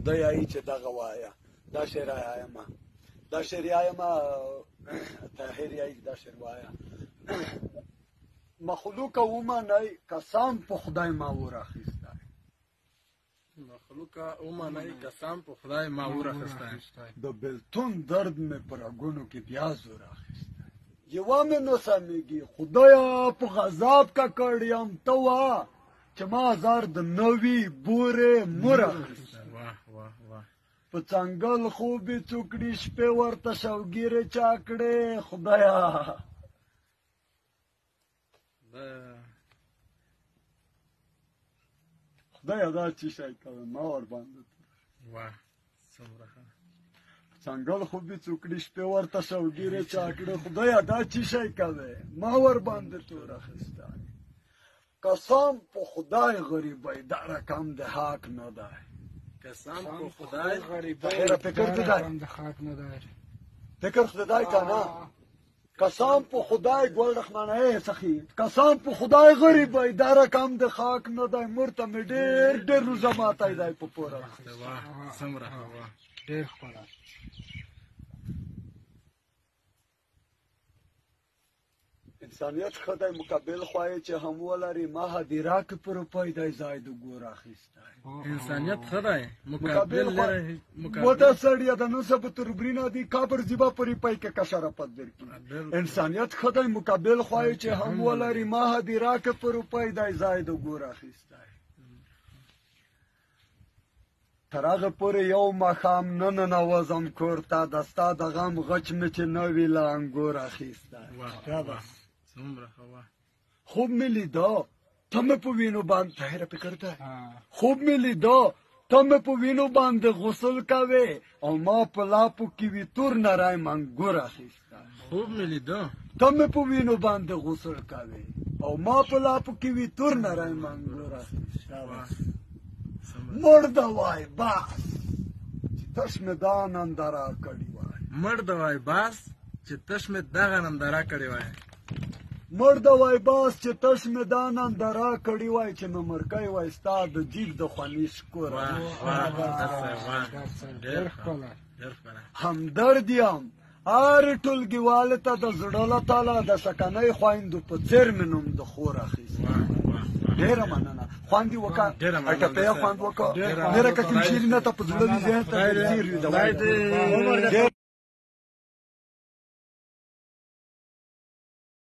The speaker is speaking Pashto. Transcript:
دی ای چې دغه وایه دا شعر یایمه دا شعر یایمه طاهر یای دا شعر وایه مخلوق ومنئ قسم په خدای ما ورخیستی مخلوق ومنئ قسم په خدای ما ورخیستی د بلتون درد مې په رګونو کې بیا زور اخیستی یوه مې نو سمېږي خدایه په غذاب ککړ یم ته وا چې ما هزار د نوي بورې مور اخیستی په څنګل خوبې څوکړي شپې ورته شوګیرې چا کړې خدایه خدایه دا چی شی کوې ما ورباندې څنګل خوبې څوکړي شپې ورته شوګیرې چا کړې خدایه دا چی شی کوې ما ورباندې تور اخیستی قسم په خدای غریبۍ دا رقم د حق نه دی قسم په خدای غریبۍ فکر دای فکر خدای کنه قسم په خدای ګل رحمانه سخی قسم په خدای غریبۍ دا رقم د خاک نه دی مرته مې ډېر روزه ماتی دی په پوره سمره ډېر ښکلا انسانیت خدای مقابل خوای چې هم ولري ما هدیره کې پر پیدا زاید ګور اخیستی انسانیت خدای مقابل لري وته سړی د نو سب تربرینا دی کابر زیبا پری پای کې کشرپت درکې انسانیت خدای مقابل خوای چې هم ولري ما هدیره کې پر پیدا زاید ګور اخیستی ترغه پر یو مخام نن نوازم کورته دستا د غم غچ مې چې نو وی لانګور اخیستی خوب می لیدا ته مې په وینو باندې طاهر فکر ده خوب می لیدا ته مې په وینو باندې غسل کوي او ما په لاپو کې وی تور نرای منګور اخیستی خوب می لیدا ته مې په وینو باندې غسل کوي او ما په لاپو کې وی تور نرای منګور اخیستی مرد وای باس چې تش مې دا ننداره کړې وای مرد وای باس چې تش مې دغه ننداره کړې وای مرد وای باس چې تش مې دا ننداره کړې وای چې مې مرکۍ وای ستا د جیب د خواني شکور همدرد یم هر ټولګیوال ته د زړه له تاله د سکنۍ خویندو په څېر مې نوم د خور اخیستی ډېره مننه خوند دې وکړه ټپه یې خوند وکړه ډېره که کوم شعر نه ته په زړه وي ذهن ته ډېر وي